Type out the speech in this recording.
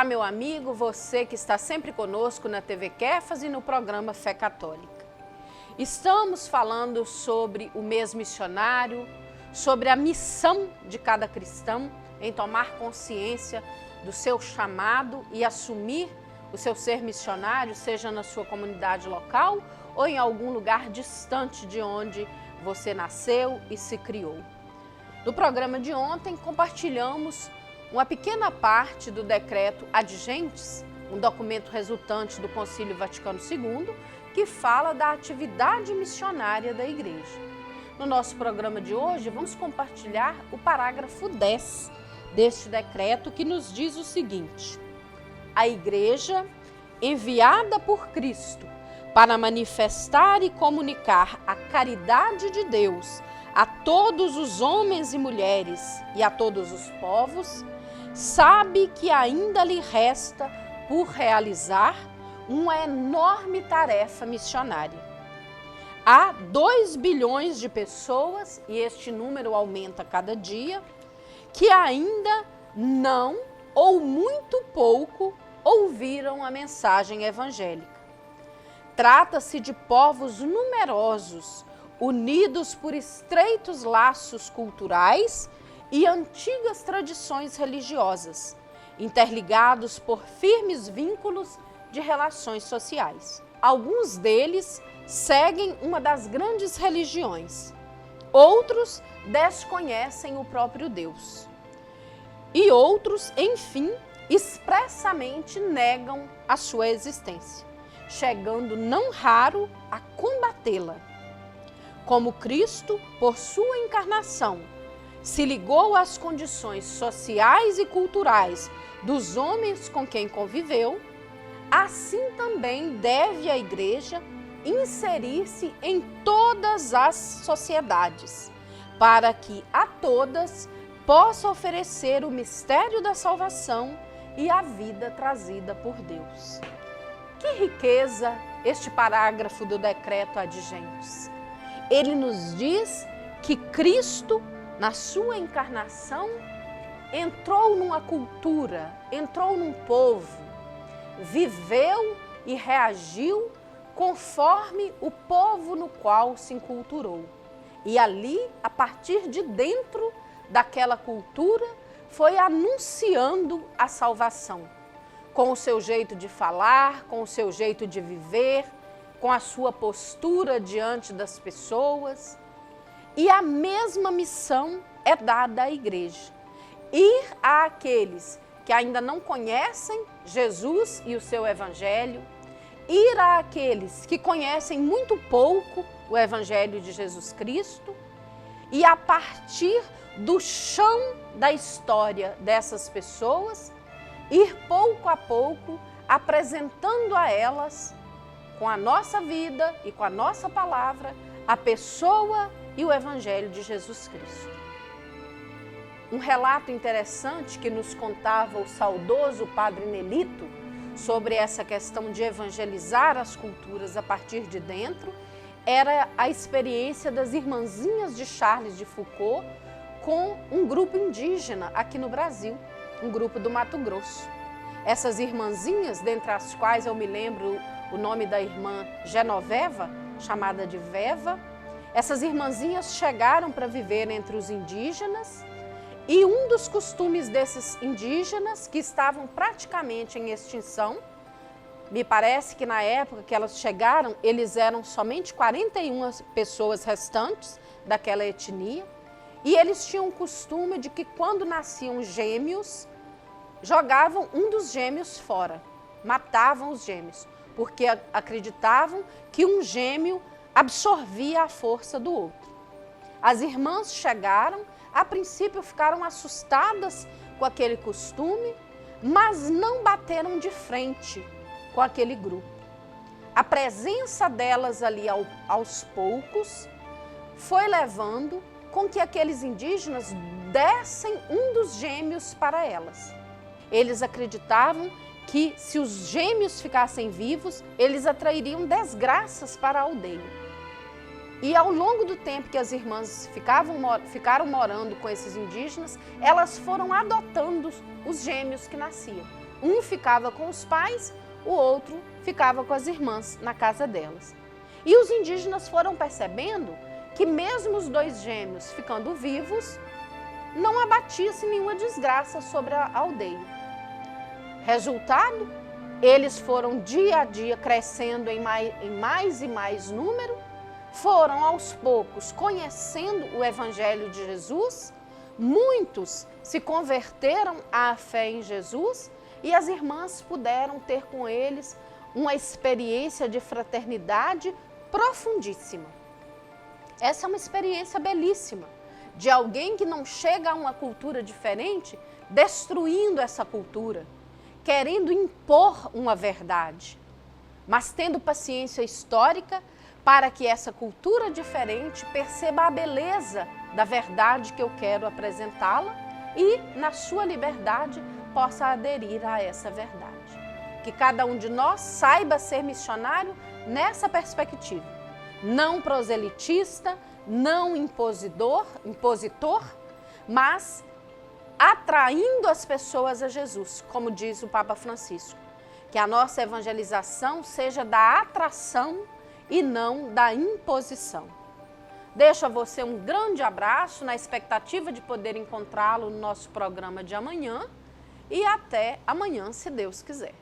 Olá, meu amigo, você que está sempre conosco na TV Kefas e no programa Fé Católica. Estamos falando sobre o mês missionário, sobre a missão de cada cristão em tomar consciência do seu chamado e assumir o seu ser missionário, seja na sua comunidade local ou em algum lugar distante de onde você nasceu e se criou. No programa de ontem, compartilhamos uma pequena parte do decreto Ad Gentes, um documento resultante do Concílio Vaticano II, que fala da atividade missionária da Igreja. No nosso programa de hoje, vamos compartilhar o parágrafo 10 deste decreto, que nos diz o seguinte: a Igreja, enviada por Cristo para manifestar e comunicar a caridade de Deus a todos os homens e mulheres e a todos os povos, sabe que ainda lhe resta por realizar uma enorme tarefa missionária. Há 2 bilhões de pessoas, e este número aumenta cada dia, que ainda não ou muito pouco ouviram a mensagem evangélica. Trata-se de povos numerosos, unidos por estreitos laços culturais e antigas tradições religiosas, interligados por firmes vínculos de relações sociais. Alguns deles seguem uma das grandes religiões, outros desconhecem o próprio Deus. E outros, enfim, expressamente negam a sua existência, chegando não raro a combatê-la. Como Cristo, por sua encarnação, se ligou às condições sociais e culturais dos homens com quem conviveu, assim também deve a Igreja inserir-se em todas as sociedades, para que a todas possa oferecer o mistério da salvação e a vida trazida por Deus. Que riqueza este parágrafo do decreto Ad Gentes. Ele nos diz que Cristo, na sua encarnação, entrou numa cultura, entrou num povo, viveu e reagiu conforme o povo no qual se enculturou. E ali, a partir de dentro daquela cultura, foi anunciando a salvação, com o seu jeito de falar, com o seu jeito de viver, com a sua postura diante das pessoas. E a mesma missão é dada à Igreja: ir àqueles que ainda não conhecem Jesus e o seu Evangelho, ir àqueles que conhecem muito pouco o Evangelho de Jesus Cristo, e a partir do chão da história dessas pessoas, ir pouco a pouco apresentando a elas, com a nossa vida e com a nossa palavra, a pessoa e o Evangelho de Jesus Cristo. Um relato interessante que nos contava o saudoso Padre Nelito sobre essa questão de evangelizar as culturas a partir de dentro era a experiência das irmãzinhas de Charles de Foucault com um grupo indígena aqui no Brasil, um grupo do Mato Grosso. Essas irmãzinhas, dentre as quais eu me lembro o nome da irmã Genoveva, chamada de Veva, essas irmãzinhas chegaram para viver entre os indígenas, e um dos costumes desses indígenas, que estavam praticamente em extinção, me parece que na época que elas chegaram, eles eram somente 41 pessoas restantes daquela etnia, e eles tinham o costume de que quando nasciam gêmeos, jogavam um dos gêmeos fora, matavam os gêmeos, porque acreditavam que um gêmeo absorvia a força do outro. As irmãs chegaram, a princípio ficaram assustadas com aquele costume, mas não bateram de frente com aquele grupo. A presença delas ali aos poucos foi levando com que aqueles indígenas dessem um dos gêmeos para elas. Eles acreditavam que se os gêmeos ficassem vivos, eles atrairiam desgraças para a aldeia. E ao longo do tempo que as irmãs ficaram morando com esses indígenas, elas foram adotando os gêmeos que nasciam. Um ficava com os pais, o outro ficava com as irmãs na casa delas. E os indígenas foram percebendo que mesmo os dois gêmeos ficando vivos, não abatia-se nenhuma desgraça sobre a aldeia. Resultado, eles foram dia a dia crescendo em mais e mais número, foram aos poucos conhecendo o Evangelho de Jesus, muitos se converteram à fé em Jesus e as irmãs puderam ter com eles uma experiência de fraternidade profundíssima. Essa é uma experiência belíssima, de alguém que não chega a uma cultura diferente, destruindo essa cultura, querendo impor uma verdade, mas tendo paciência histórica para que essa cultura diferente perceba a beleza da verdade que eu quero apresentá-la e, na sua liberdade, possa aderir a essa verdade. Que cada um de nós saiba ser missionário nessa perspectiva, não proselitista, não impositor, mas atraindo as pessoas a Jesus, como diz o Papa Francisco, que a nossa evangelização seja da atração e não da imposição. Deixo a você um grande abraço na expectativa de poder encontrá-lo no nosso programa de amanhã e até amanhã, se Deus quiser.